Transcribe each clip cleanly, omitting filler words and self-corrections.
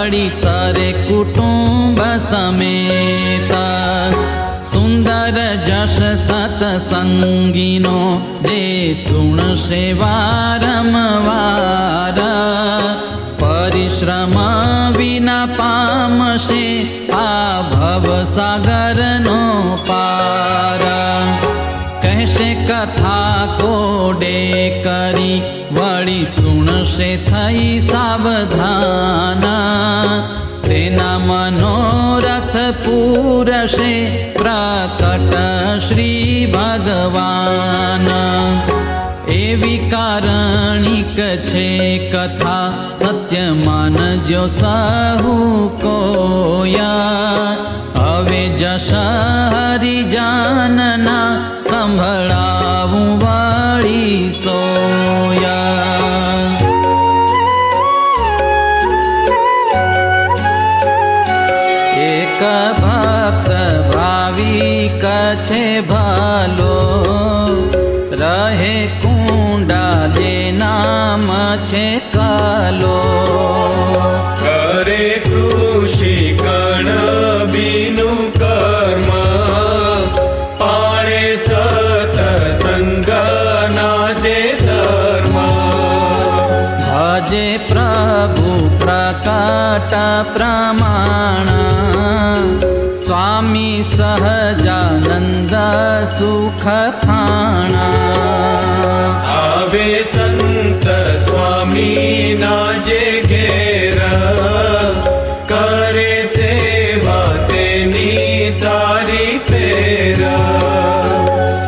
વળી તરે કુટુંબ સમેત સુંદર જશ સતસંગીનો જે સુણશે વારંવાર પરિશ્રમ વિના પામશે આ ભવસાગરનો પાર કહેશે કથા કોડે કરી વળી સુણશે થઈ સાવધાન તેના મનોરથ પૂરશે પ્રકટ શ્રી ભગવાન એવી કારણિક છે કથા સત્ય માનજો સહુ કોયા હવે જશ હરિજાનના સંભળાવું વળી સોયા એક ભક્ત ભાવિક છે ભાલો રહે કુંડા જે નામ છે કાલો કરે કૃષિ કણ બીનું કર્મ પાળે સતસંગના જે ધર્મ ભજે પ્રભુ પ્રકટ પ્રમાણ સ્વામી સહજાનંદ સુખ થાણા આવે સંત સ્વામીના જે ઘેર કરે સેવા તેની સારી ફેર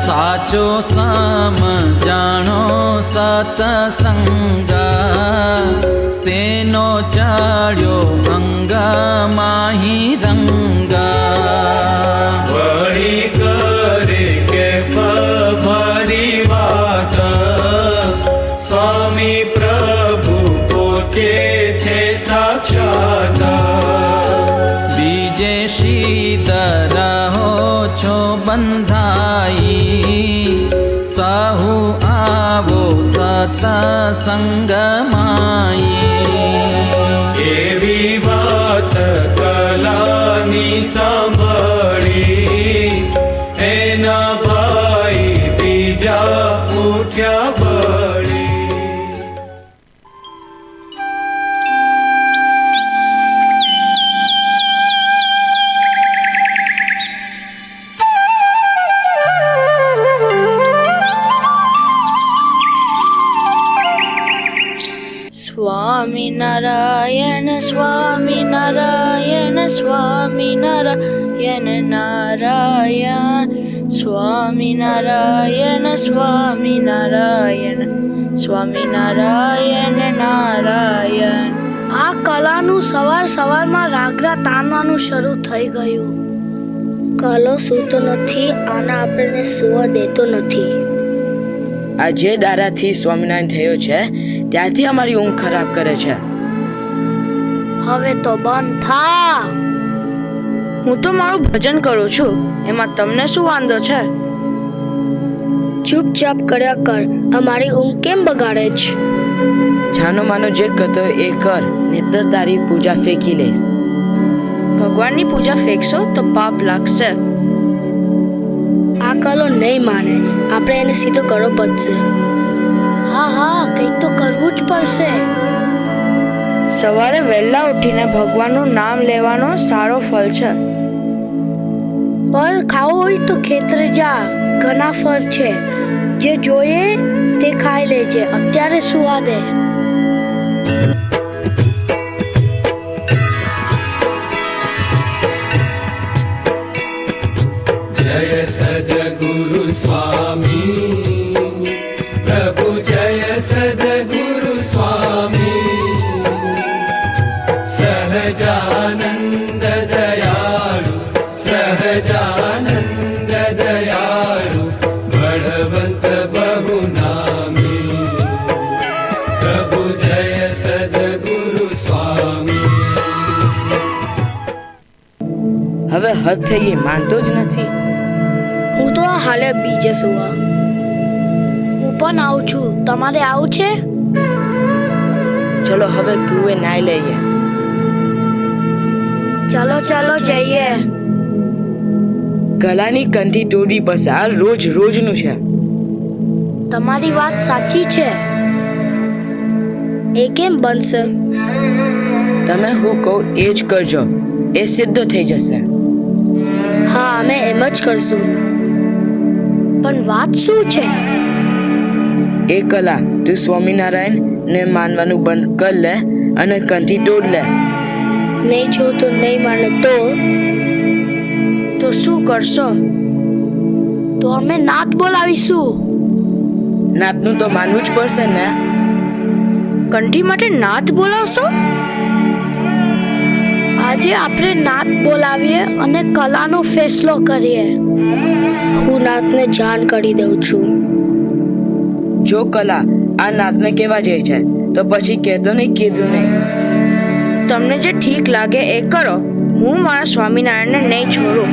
સાચો સમજાણો સતસંગ તેનો ચડ્યો અંગ માહી રંગ વળી કરે કે ભરી વાત સ્વામી પ્રભુ પોતે છે સાક્ષાત બીજે શીત રહો છો બંધાઈ સહુ આવો સતસંગમાઈ એવી વાત કલાની સાંભળી એના ભાઈ બીજા ઉઠ્યા બળી સ્વામિનારાયણ સ્વામિનારાયણ સ્વામિનારાયણ નારાયણ સ્વામિનારાયણ સ્વામિનારાયણ સ્વામિનારાયણ નારાયણ. આ કલાનું સવારમાં રાગરા તાનવાનું શરૂ થઈ ગયું. કલો સૂતો નથી, આના આપણને સુવા દેતો નથી. આ જે દારાથી સ્વામિનારાયણ થયો છે ત્યારથી અમારી ઊંઘ ખરાબ કરે છે. હવે તો બંધ થા. હું તો મારું ભજન કરું છું, એમાં તમને શું વાંધો છે? ચૂપચાપ કર્યા કર, અમારી ઊંઘ કેમ બગાડે છે? છાનો માનો જે કરતો એ કર, નહીંતર તારી પૂજા ફેંકી લઈશ. ભગવાનની પૂજા ફેંકશો તો પાપ લાગશે. આ કલો નહીં માને, આપણે એને સીધો કરવો પડશે. હા કંઈક તો કરવું જ પડશે. સવારે વહેલા ઉઠીને ભગવાનનું નામ લેવાનો સારો ફળ છે. પણ ખાવું હોય તો ખેતરે જા, ઘણા ફળ છે. જે જોઈએ તે ખાઈ લેજે, અત્યારે સુવા દે. જય સદગુરુ સ્વામી પ્રભુ, જય સદગુરુ સ્વામી સહજાનંદ દયાળુ, સહજાનંદ દયાળુ બળવંત બહુ નામી પ્રભુ, જય સદગુરુ સ્વામી. હવે હદ થઈ એ માનતો જ નથી. હું તો આ હાલે બીજે સુવા. હું પણ આવું છું, તમારે આવું છે? ચલો હવે કુએ નાઈ લઈએ. ચલો ચલો જઈએ. કલાની કંઠી તોડવી પડશે. આ રોજ રોજનું છે. તમારી વાત સાચી છે. એ કેમ બનશે? તમે હું કહું એ જ કરજો, એ સિદ્ધ થઈ જશે. હા, અમે એમ જ કરશું. પણ વાત શું છે? એ કલા તું સ્વામિનારાયણ ને માનવાનું બંધ કર લે અને કંઠી તોડ લે. નહીં જો તો નહીં માને તો શું કરશો? તો અમે નાત બોલાવીશું. નાતનું તો માનવું જ પડશે ને. કંઠી માટે નાદ બોલાવશો? આજે આપણે નાત બોલાવીએ અને કલાનો ફેસલો કરીએ. હું નાતને જાણ કરી દઉં છું. જો કલા આ નાતને કેવા જાય છે તો પછી કહેતો નહીં, કીધું નહીં. તમને જે ઠીક લાગે એ કરો. હું મારા સ્વામિનારાયણને નહીં છોડું.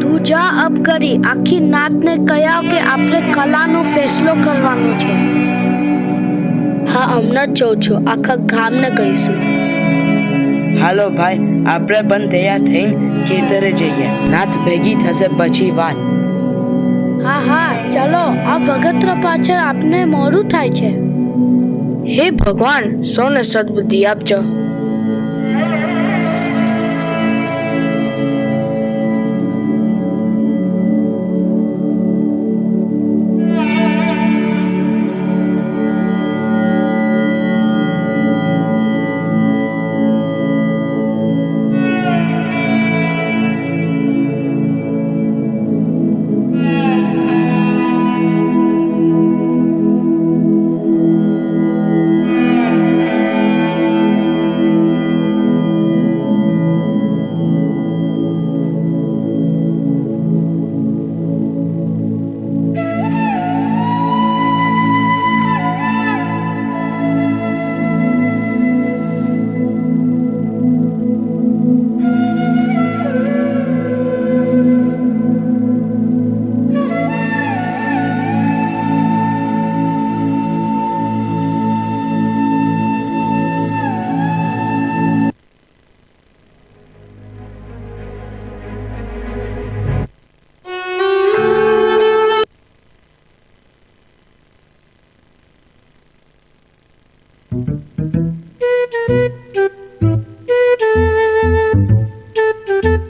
તું જા અબ કરી આખી નાતને કહ્યા કે આપણે કલાનો ફેસલો કરવાનો છે. હા, હમણાં જ જાઉં છું. આખા ગામને કહીશું. હાલો ભાઈ, આપણે પણ તૈયાર થઈને ખેતરે જઈએ. નાત ભેગી થશે પછી વાત. હા હા, ચલો. આ ભગતરા પાછળ આપને મોડું થાય છે. હે ભગવાન, સૌને સદબુદ્ધિ આપજો.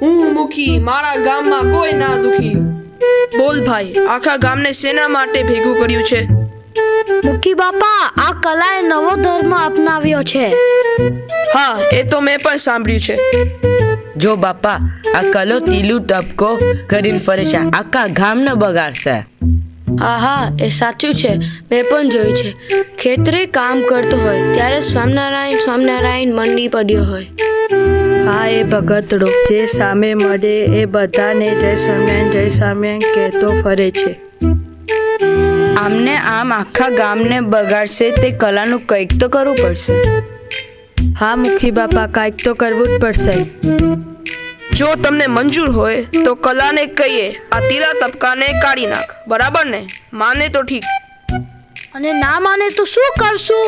હું મુખી, મારા ગામમાં કોઈ ના દુખી. બોલ ભાઈ, આખા ગામને શેના માટે ભેગું કર્યું છે? મુખી બાપા, આ કલાએ નવો ધર્મ અપનાવ્યો છે. હા, એ તો મેં પણ સાંભળ્યું છે. જો બાપા, આ કલો તીલું ટપકો કરીને ફરે છે, આખા ગામને બગાડશે. હા હા, એ સાચું છે. મેં પણ જોયું છે. ખેતરે કામ કરતો હોય ત્યારે સ્વામિનારાયણ સ્વામિનારાયણ મંડી પડ્યો હોય. હા, એ ભગતડો જે સામે મળે એ બધાને જય સ્વામિનારાયણ કહેતો ફરે છે. આમને આમ આખા ગામને બગાડશે તે કલાનું કંઈક તો કરવું પડશે. હા મુખી બાપા, કંઈક તો કરવું જ પડશે. જો તમને મંજૂર હોય તો કલાને કહીએ આ તીલા તબકાને કાઢી નાખ, બરાબર ને? માને તો ઠીક, અને ના માને તો શું કરશું?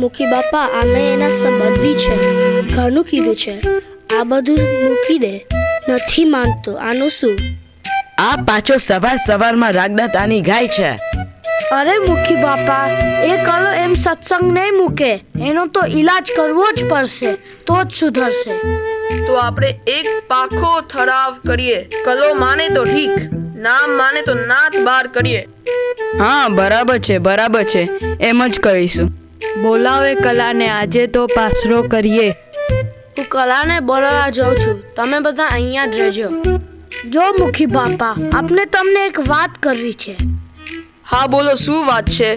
મુખી બાપા, અમે એના સંબંધી છે. ઘણું કીધું છે. આ બધું મૂકી દે. નથી માનતો, આનું શું? આ પાછો સવારમાં રાગદાતાની ગાય છે. અરે મુખી બાપા, એ કલો એમ સત્સંગ નહીં મૂકે. એનો તો ઈલાજ કરવો જ પડશે, તો જ સુધરશે. તો આપણે એક પાખો ઠરાવ કરીએ. કલો માને તો ઠીક, ના માને તો નાત બાર કરીએ. હા, બરાબર છે, બરાબર છે. એમ જ કરીશું. બોલાવે કલાને, આજે તો પાસરો કરીએ. હું કલાને બોલાવવા જાઉં છું. તમે બધા અહીંયા જ રહેજો. જો મુખી બાપા, આપણે તમને એક વાત કરવી છે. હા બોલો, શું વાત છે?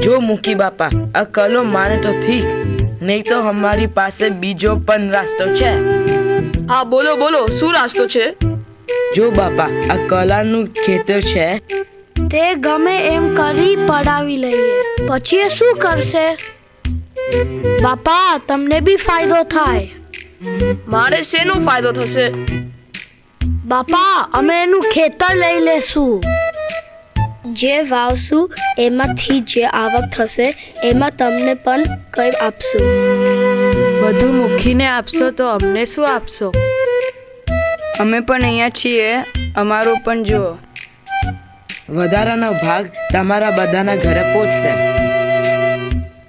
જો મુખી બાપા, આ કલો માને તો ઠીક, નહીં તો અમારી પાસે બીજો પણ રાસ્તો છે. હા બોલો બોલો, શું રાસ્તો છે? જો બાપા, આ કલાનું ખેતર છે, તે ગમે એમ કરી પડાવી લઈએ. પછી એ શું કરશે? બાપા, તમને બી ફાયદો થાય. મારે શેનો ફાયદો થશે? બાપા, અમે એનું ખેતર લઈ લેશું. જે વાવશું એમાંથી જે આવક થશે એમાં તમને પણ કંઈ આપશું. બધું મૂકીને આપશો તો અમને શું આપશો? અમે પણ અહીંયા છીએ, અમારું પણ જુઓ. વધારાનો ભાગ તમારા બધાના ઘરે પહોંચશે.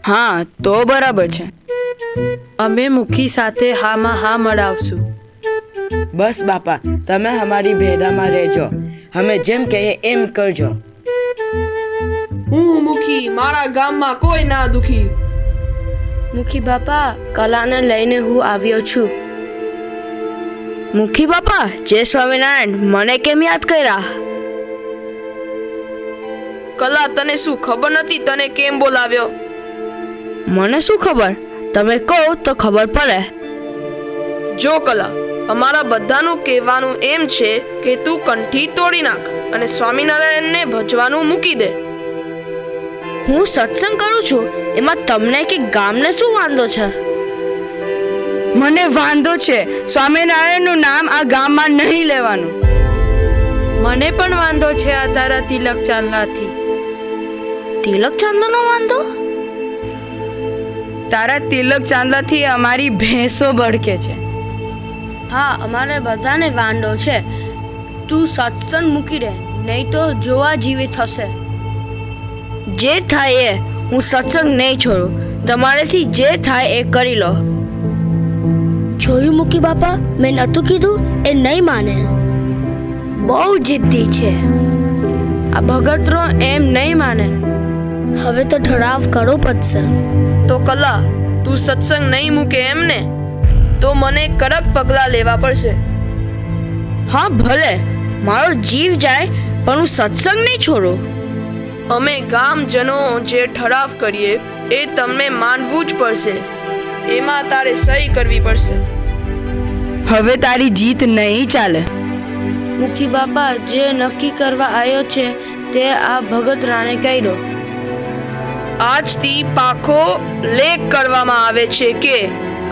હા, તો બરાબર છે. અમે મુખી સાથે હામાં હા મળાવશું. બસ બાપા, તમે અમારી ભેદામાં રહેજો. અમે જેમ કહીએ એમ કરજો. હું મુખી, મારા ગામમાં કોઈ ના દુખી. મુખી બાપા, કલાને લઈને હું આવ્યો છું. મુખી બાપા, જય સ્વામિનારાયણ. મને કેમ યાદ કર્યા? કલા, તને શું ખબર નથી તને કેમ બોલાવ્યો? મને શું ખબર? તમે કહો તો ખબર પડે. જો કલા, અમારા બધાનું કહેવાનું એમ છે કે તું કંઠી તોડી નાખ અને સ્વામિનારાયણને ભજવાનું મૂકી દે. હું સત્સંગ કરું છું, એમાં તમને કે ગામને શું વાંધો છે? મને વાંધો છે. સ્વામિનારાયણનું નામ આ ગામમાં નહીં લેવાનું. મને પણ વાંધો છે આ તારા તિલક ચાંદલાથી. તિલક ચાંદલાનો વાંધો? તારા તિલક ચાંદલાથી અમારી ભેંસો ભડકે છે. હા, અમારે બધાને વાંધો છે. તું સત્સંગ મૂકી દે, નહીં તો જોવા જેવી થશે. જે થાય એ, હું સત્સંગ નહીં છોડું. તમારેથી જે થાય એ કરી લો. જોયું મુખી બાપા, મેં નહોતું કીધું, એ નહીં માને. બહુ જિદ્દી છે આ ભગતરો, એમ નહીં માને. હવે તો ઠરાવ કરવો પડશે. તો કલા, તું સત્સંગ નહીં મૂકે એમ ને? તો મને કડક પગલાં લેવા પડશે. હા ભલે, મારો જીવ જાય પણ હું સત્સંગ નહીં છોડું. અમે ગામજનો જે ઠરાવ કરીએ એ તમને માનવું જ પડશે. એમાં તારે સહી કરવી પડશે. હવે તારી જીત નહીં ચાલે. મુખી બાપા, જે નક્કી કરવા આવ્યો છે તે આ ભગત રાણે કહી દો. આજથી પાખો લેખ કરવામાં આવે છે કે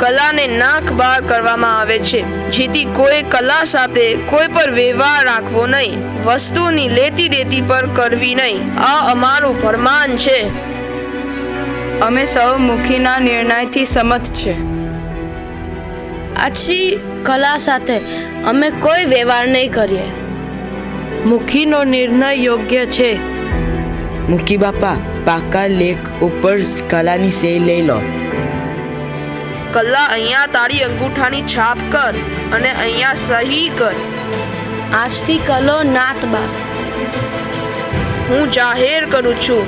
કલાને નાક બહાર કરવામાં આવે છે, જેથી કોઈ કલા સાથે કોઈ પર વ્યવહાર રાખવો નહીં, વસ્તુની લેતી દેતી પર કરવી નહીં. આ અમારું ફરમાન છે. અમે સૌ મુખીના નિર્ણયથી સંમત છે. આજથી કલા સાથે અમે કોઈ વ્યવહાર નહીં કરીએ. મુખીનો નિર્ણય યોગ્ય છે. મુખી બાપા, પાકા લેખ ઉપર કલાની સહી લઈ લો. કલા, અહીંયા તારી અંગૂઠાની છાપ કર અને અહીંયા સહી કર. આજથી કલો નાતબા. હું જાહેર કરું છું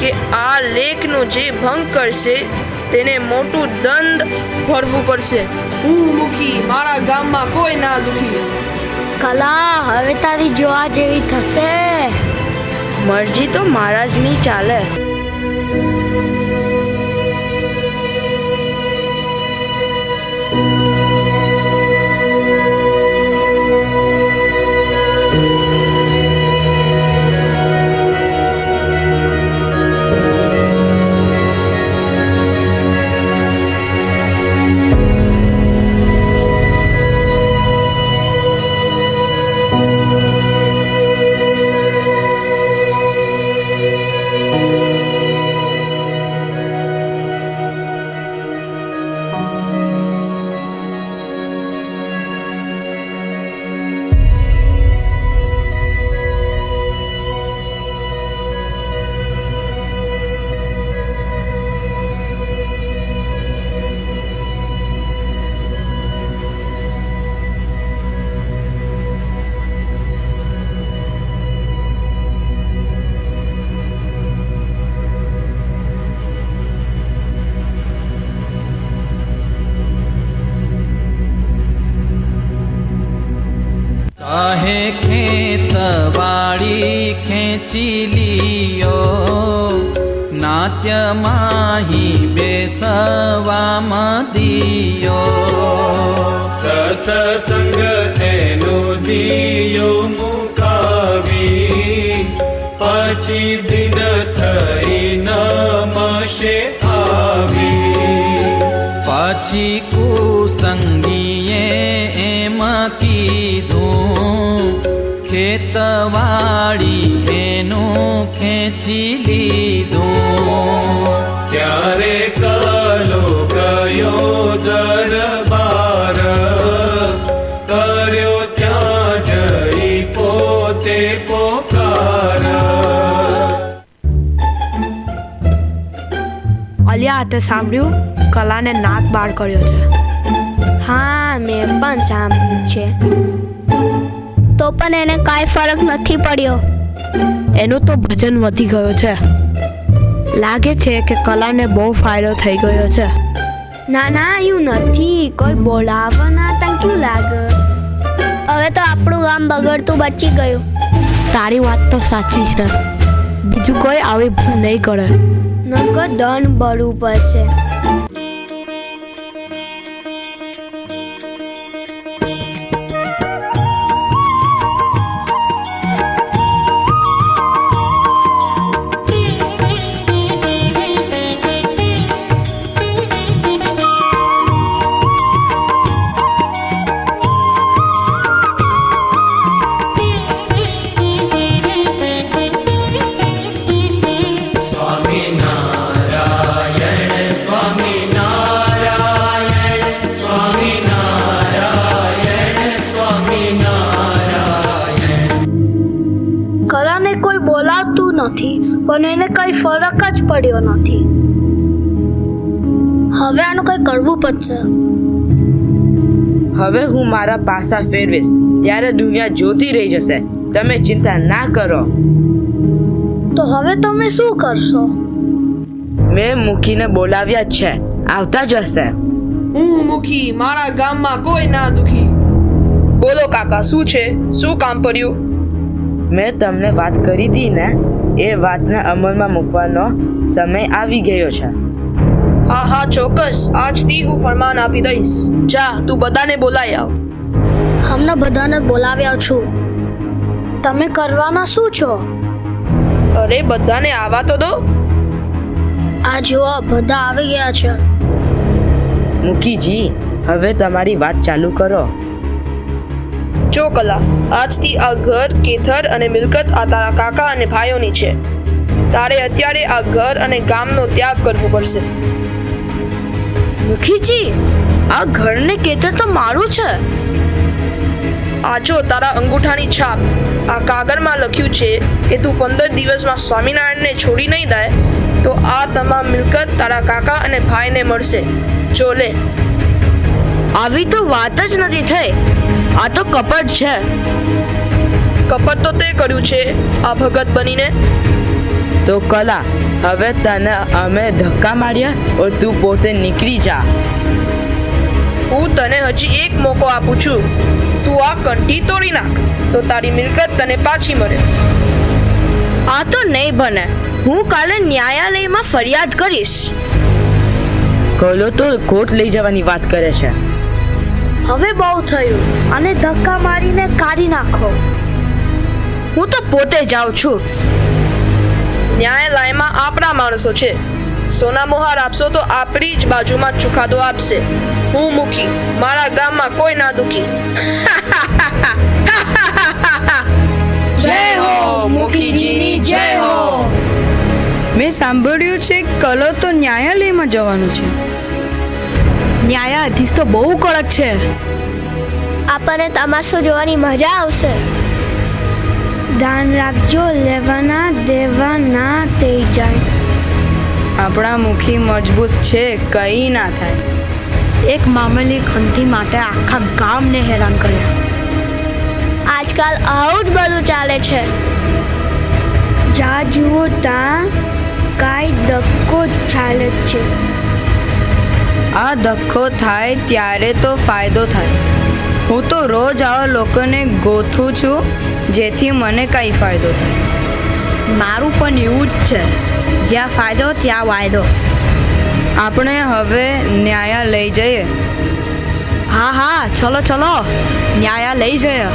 કે આ લેખનો જે ભંગ કરશે તેને મોટું દંડ ભરવું પડશે. હું મુખી, મારા ગામમાં કોઈ ના દુખી. કલા, હવે તારી જોવા જેવી થશે. મરજી તો મહારાજની ચાલે. કાહે ખેતવાડી ખેંચી લીયો, નાટ્યમાહી બેસવામાં દિયો. સતસંગ એનો દિયો મુકાવી, પછી દિન થઈ નમશે આવી. પાછી કુસંગીએ એમ કીધું, ખેતવાડી એનું ખેંચી લીધું. ત્યારે કલો ગયો આવ્યા તે સાંભળ્યું કલાને નાક બાળ કર્યો છે. હા મેં પણ સાંભળ્યું છે. તો પણ એને કાંઈ ફરક નથી પડ્યો. એનું તો વજન વધી ગયો છે. લાગે છે કે કલાને બહુ ફાયદો થઈ ગયો છે. ના ના એવું નથી. કોઈ બોલાવવાના હતા ક્યું લાગે. હવે તો આપણું ગામ બગડતું બચી ગયું. તારી વાત તો સાચી છે. બીજું કોઈ આવી ભૂલ નહીં કરે. નકર દંડ ભરવું પડશે. કલાને કોઈ બોલાવતું નથી પણ એને કઈ ફરક જ પડ્યો નથી. હવે આનું કઈ કરવું પડશે. હવે હું મારા પાસા ફેરવીશ ત્યારે દુનિયા જોતી રહી જશે. તમે ચિંતા ના કરો. તો હવે તમે શું કરશો? મેં મૂકીને બોલાવ્યા જ છે, આવતા જ હશે. હું મુખી, મારા ગામમાં કોઈ ના દુખી. બોલો કાકા, શું છે? શું કામ પડ્યું? મેં તમને વાત કરી હતી ને, એ વાતને અમલમાં મૂકવાનો સમય આવી ગયો છે. હા હા ચોક્કસ. આજથી હું ફરમાન આપી દઈશ. જા, તું બધાને બોલાઈ આવ. હમણાં બધાને બોલાવ્યા છું. તમે કરવાના શું છો? અરે બધાને આવા તો દો. આ જુઓ બધા આવી ગયા છે. મૂકીજી, હવે તમારી વાત ચાલુ કરો. જો કલા, આજથી આ ઘર, ખેતર અને મિલકત આ તારા કાકા અને ભાઈઓની છે. તારે અત્યારે આ ઘર અને ગામનો ત્યાગ કરવો પડશે. મુખીજી, આ ઘરને ખેતર તો મારું છે. આ જો તારા અંગૂઠાની છાપ. આ કાગળમાં લખ્યું છે કે તું 15 દિવસમાં સ્વામિનારાયણને છોડી નહીં દે તો આ તમામ મિલકત તારા કાકા અને ભાઈને મળશે. જો લે. આવી તો વાત જ નથી થઈ. આ તો કપટ છે. કપટ તો તે કર્યું છે આ ભગત બનીને. તો કલા, હવે તને અમે ધક્કા માર્યા or તું પોતે નીકળી જા. હું તને હજી એક મોકો આપું છું. તું આ કંઠી તોડી નાખ તો તારી મિલકત તને પાછી મળે. આ તો નહીં બને. હું કાલે ન્યાયાલયમાં ફરિયાદ કરીશ. કલો તો કોર્ટ લઈ જવાની વાત કરે છે. હવે બહુ થયું. અને ધક્કા મારીને કાઢી નાખો. હું તો પોતે જાઉં છું. ન્યાયાલયમાં આપણા માણસો છે. સોના મોહાર આપશો તો આપણી જ બાજુમાં ચુકાદો આપશે. હું મૂકી, મારા ગામમાં કોઈ ના દુખી. જય હો મુખીજીની જય હો. મેં સાંભળ્યું છે કલો તો ન્યાયાલયમાં જવાનું છે. ન્યાયાધીશ તો બહુ કડક છે. આપણને તમાશો જોવાની મજા આવશે. ધ્યાન રાખજો, લેવાના દેવાના થઈ જાય. આપણા મુખી મજબૂત છે, કંઈ ના થાય. એક મામૂલી ખંતી માટે આખા ગામને હેરાન કર્યા. આજકાલ આવું જ બધું ચાલે છે. જ્યાં જુઓ ત્યાં કાંઈ ધક્કો ચાલે જ છે. આ ધક્કો થાય ત્યારે તો ફાયદો થાય. હું તો રોજ આવા લોકોને ગોથું છું જેથી મને કાંઈ ફાયદો થાય. મારું પણ એવું જ છે. જ્યાં ફાયદો ત્યાં વાયદો. આપણે હવે ન્યાયાલય જઈએ. હા હા, ચલો ચલો, ન્યાયાલય જઈએ.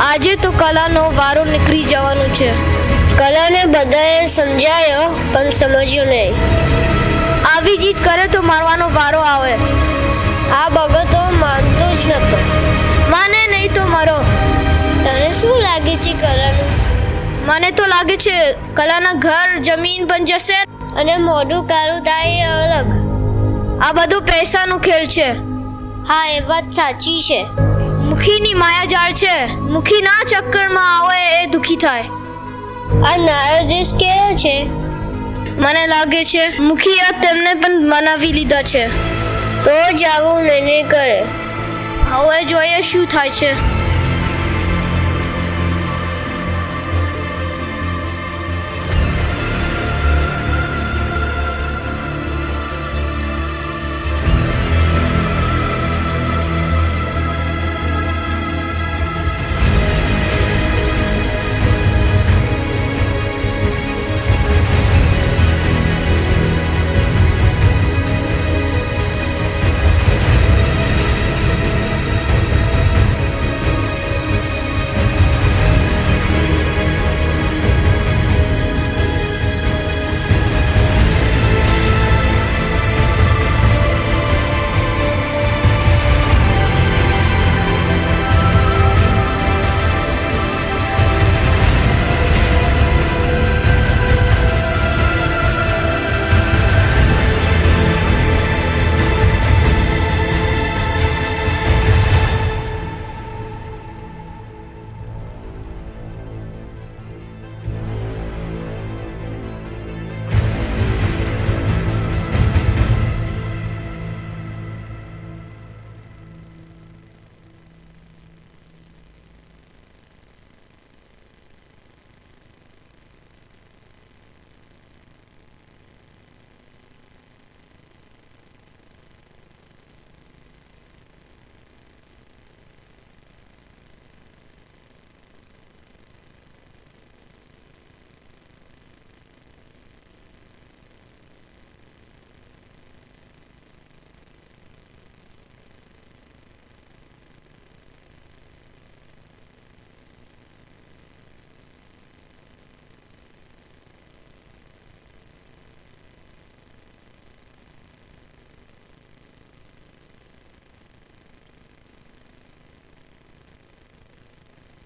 આજે તો કલાનો વારો નીકળી જવાનું છે. કલાને બધાએ સમજાયો પણ સમજ્યો નહીં. આવી જીત કરે તો મારવાનો વારો આવે. આ ભગતો માનતો જ નતો. માને નહીં તો મરો. તને શું લાગે છે કલાનું? મને તો લાગે છે કલાના ઘર જમીન પણ જશે અને મોઢું કાળું થાય એ અલગ. આ બધું પૈસાનું ખેલ છે. હા, એ વાત સાચી છે. મુખીની માયાજાળ છે. મુખી ના ચક્કરમાં આવે એ દુખી થાય. આ નારાયણ કે છે મને લાગે છે મુખિયા તેમને પણ મનાવી લીધા છે. તો જ આવું નિર્ણય કરે. હવે જોઈએ શું થાય છે.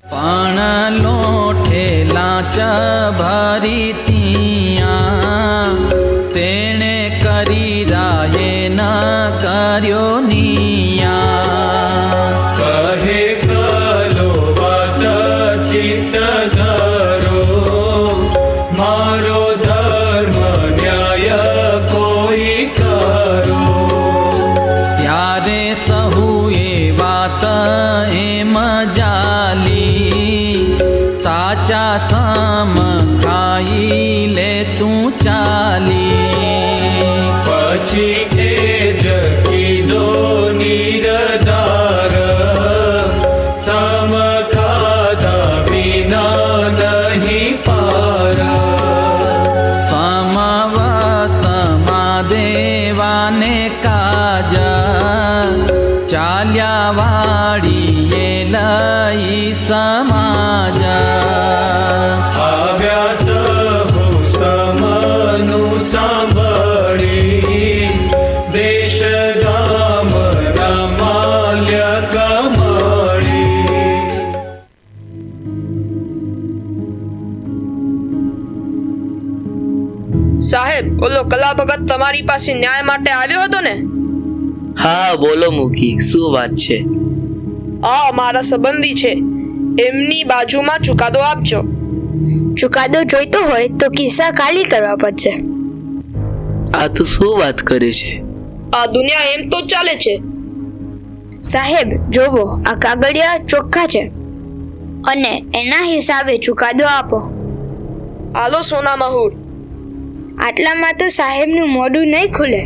પણ લોઠેલા ચભારી તિયા તેણે કરી રાયે ન કર્યો નિયા. કહે કલો વાત ચિત્ત ધરો, મારો ધર્મ ન્યાય કોઈ કરો. ત્યારે સહુએ વાત એમ જાલી, સાચા સમ ખાઈ લે તું ચાલી. પછી એ જ કીધો નિરધાર, સમ ખાધા વિના નહીં પાર. સમા દેવાને કાજ ચાલ્યા વાળીએ લઈ સમાજ. આવ્યા સહુ સમનું સાંભળી, દેશ ગામના માલ્ય કમાડી. સાહેબ, ઓલો કલા ભગત તમારી પાસે ન્યાય માટે આવ્યો હતો ને? હા બોલો મુખી, શું વાત છે? આ મારા સંબંધી છે, એમની બાજુમાં ચુકાદો આપજો. ચુકાદો જોઈતો હોય તો કિસ્સા ખાલી કરવા પડશે. આ તો શું વાત કરે છે? આ દુનિયા એમ તો ચાલે છે. સાહેબ જોવો, આ કાગળિયા ચોખ્ખા છે અને એના હિસાબે ચુકાદો આપો. હાલો સોના મહુર. આટલામાં તો સાહેબનું મોઢું નહીં ખુલે.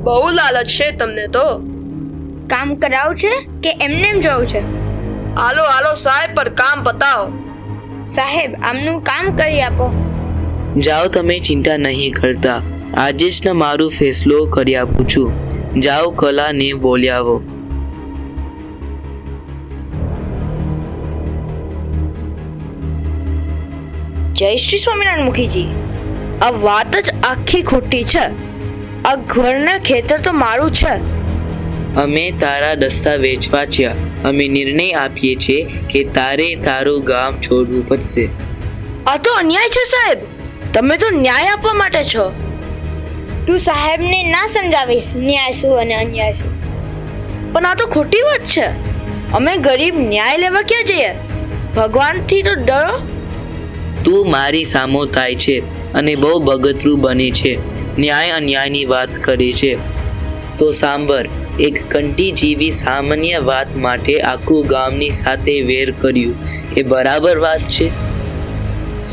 બહુ લાલચ છે તમને તો. કામ કરાવું છે કે એમને એમ જવું છે? હાલો હાલો સાહેબ, પર કામ પતાવો. સાહેબ આમનું કામ કરી આપો. જાઓ, તમે ચિંતા નહીં કરતા, આજે જ મારું ફેસલો કરી આપું છું. જાઓ, કલાને બોલી આવો. જય શ્રી સ્વામિનારાયણ મુખીજી. આ વાત જ આખી ખોટી છે. આ ઘરના ખેતર તો મારું છે. અમે તારા દસ્તાવેજ વાંચ્યા. અમે નિર્ણય આપીએ છીએ કે તારે તારું ગામ છોડવું પડશે. આ તો અન્યાય છે સાહેબ. તમે તો ન્યાય આપવા માટે છો. તું સાહેબને ના સમજાવીશ ન્યાય શું અને અન્યાય શું. પણ આ તો ખોટી વાત છે. અમે ગરીબ ન્યાય લેવા ક્યાં જઈએ? ભગવાનથી તો ડરો. તું મારી સામો થાય છે અને બહુ બગતરું બને છે, ન્યાય અન્યાયની વાત કરે છે. તો સાંભળ, એક કંટી જેવી સામાન્ય વાત માટે આખું ગામની સાથે વેર કર્યું, એ બરાબર વાત છે?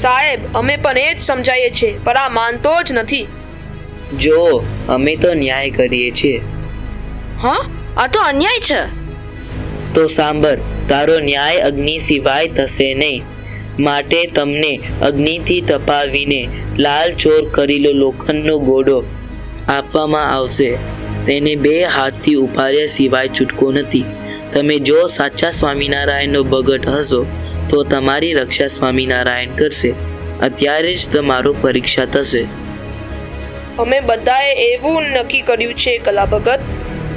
સાહેબ, અમે પણ એ જ સમજાઈએ છીએ, પણ આ માનતો જ નથી. જો, અમે તો ન્યાય કરીએ છીએ. હા, આ તો અન્યાય છે. તો સાંભળ, તારો ન્યાય અગ્નિ સિવાય થશે નહીં. માટે તમને અગ્નિથી તપાવીને લાલચોર કરેલો લોખંડનો ઘોડો આપવામાં આવશે. તેને 2 હાથથી ઉપાડ્યા સિવાય છૂટકો નથી. તમે જો સાચા સ્વામિનારાયણનો ભગત હશો તો તમારી રક્ષા સ્વામિનારાયણ કરશે. અત્યારે જ તમારો પરીક્ષા થશે. અમે બધાએ એવું નક્કી કર્યું છે કલા ભગત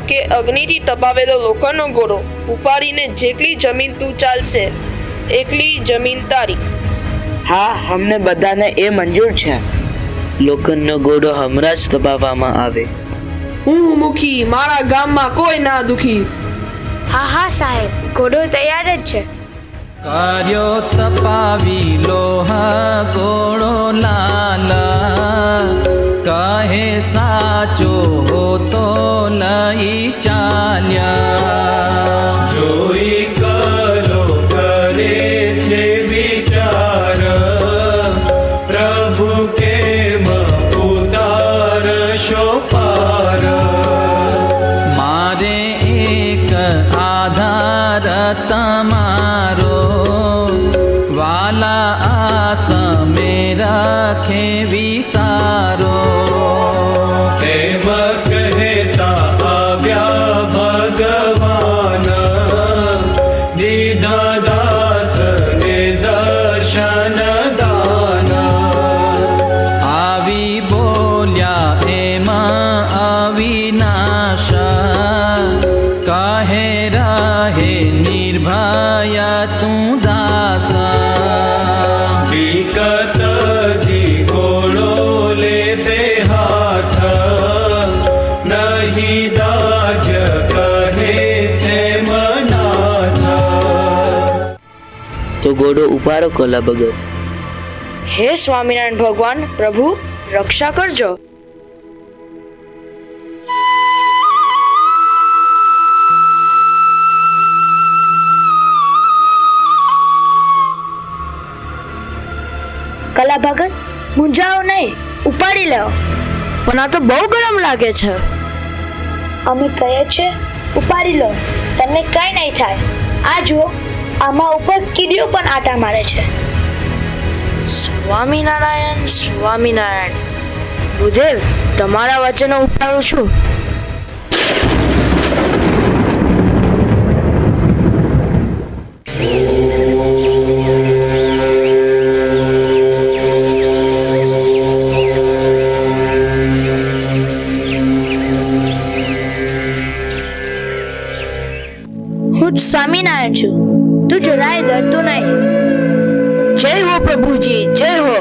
કે અગ્નિથી તપાવેલો લોખંડનો ઘોડો ઉપાડીને જેટલી જમીન તું ચાલશે એકલી જમીન તારી. હા, અમને બધાને એ મંજૂર છે. લોખંડનો ઘોડો હમણાં જ તપાવવામાં આવે. હું મુખી, મારા ગામમાં કોઈ ના દુખી. હા હા સાહેબ, ઘોડો તૈયાર જ છે. કર્યો તપાવી લોહ ઘોડો લાલ, કહે સાચો તો લઈ ચાલ્યા. જોઈ કલો કરે છે વિચાર, પ્રભુ કેમ ઉતારશો પાર. મારે એક આધાર તમારો, વાલા આસમે રખે વિસારો. તેમ કહેતા આવ્યા ભગવાન, દીધા દાસને દર્શન દાન. આવી બોલ્યા એમાં અવિનાશ, કહે રહે નિર્ભય તું દાસ. વિકત જી ઘોડો લે તે હાથ, નહીં દાજ કહે તેમ નાથ. તો ઘોડો ઉપાડો કલા ભગત. હે સ્વામિનારાયણ ભગવાન, પ્રભુ રક્ષા કરજો. કલા ભગત, મૂંઝાઓ નહીં, ઉપાડી લો. પણ આ તો બહુ ગરમ લાગે છે. અમે કહીએ છે ઉપાડી લો, તમને કઈ નહીં થાય. આ જુઓ, આમાં ઉપર કીડીઓ પણ આટા મારે છે. સ્વામિનારાયણ સ્વામિનારાયણ. ભૂદેવ, તમારા વચનો ઉપાડું છું. હું જ સ્વામિનારાયણ છું, તું જરાય ડરતો નહીં. જય હો પ્રભુજી, જય હો.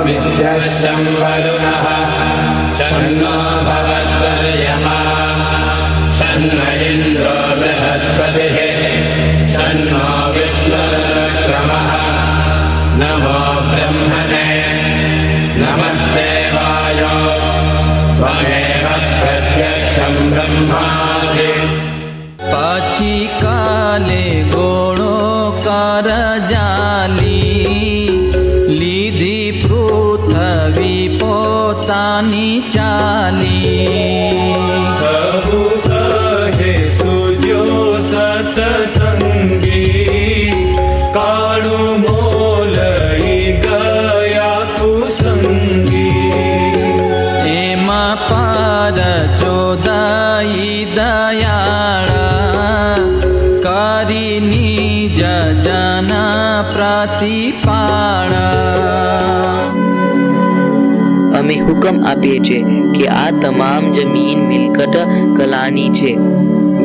मित्रशंवरुणः शन्नो भवत्वर्यमा शन्नो इन्द्रो बृहस्पतिः शन्नो विष्णुरुक्रमः नमो ब्रह्मणे नमस्ते वायो त्वमेव प्रत्यक्षं ब्रह्मासि. પછી કાલે ઘોડો કર જાલી, લીધી પૃથ્વી પોતાની ચાલી. સબુ કહે સૂર્યો સતસંગી, કાળું મોલઈ ગયા કુસંગી. એમાં પાર ચોદાઈ દયાળા, કરી નિજ જના પ્રતિપાળા. અમે હુકમ આપે છે કે આ તમામ જમીન મિલકત કલાની છે.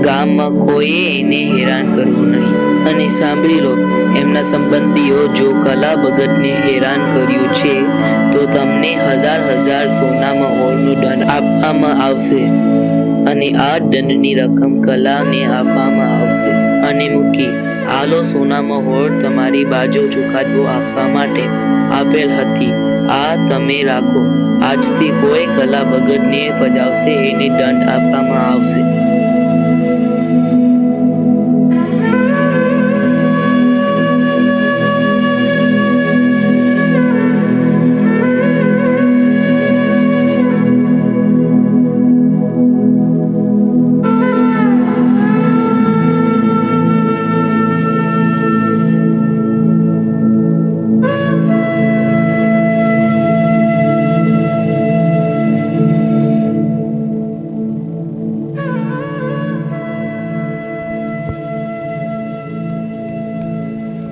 ગામમાં કોઈએ એને હેરાન કરવું નહીં. અને સાંભળી લો, એમના સંબંધીઓ જો કલા ભગતને હેરાન કર્યું છે તો તમને 1000 સોનામાં હોળનો દંડ આપવામાં આવશે. અને આ દંડની રકમ કલાને આપવામાં આવશે. અને મૂકી આલો સોનામાં હોળ તમારી બાજુ ચુકાદો આપવા માટે આપેલ હતી, આ તમે રાખો. આજથી કોઈ કલા ભગતને પજાવશે એને દંડ આપવામાં આવશે.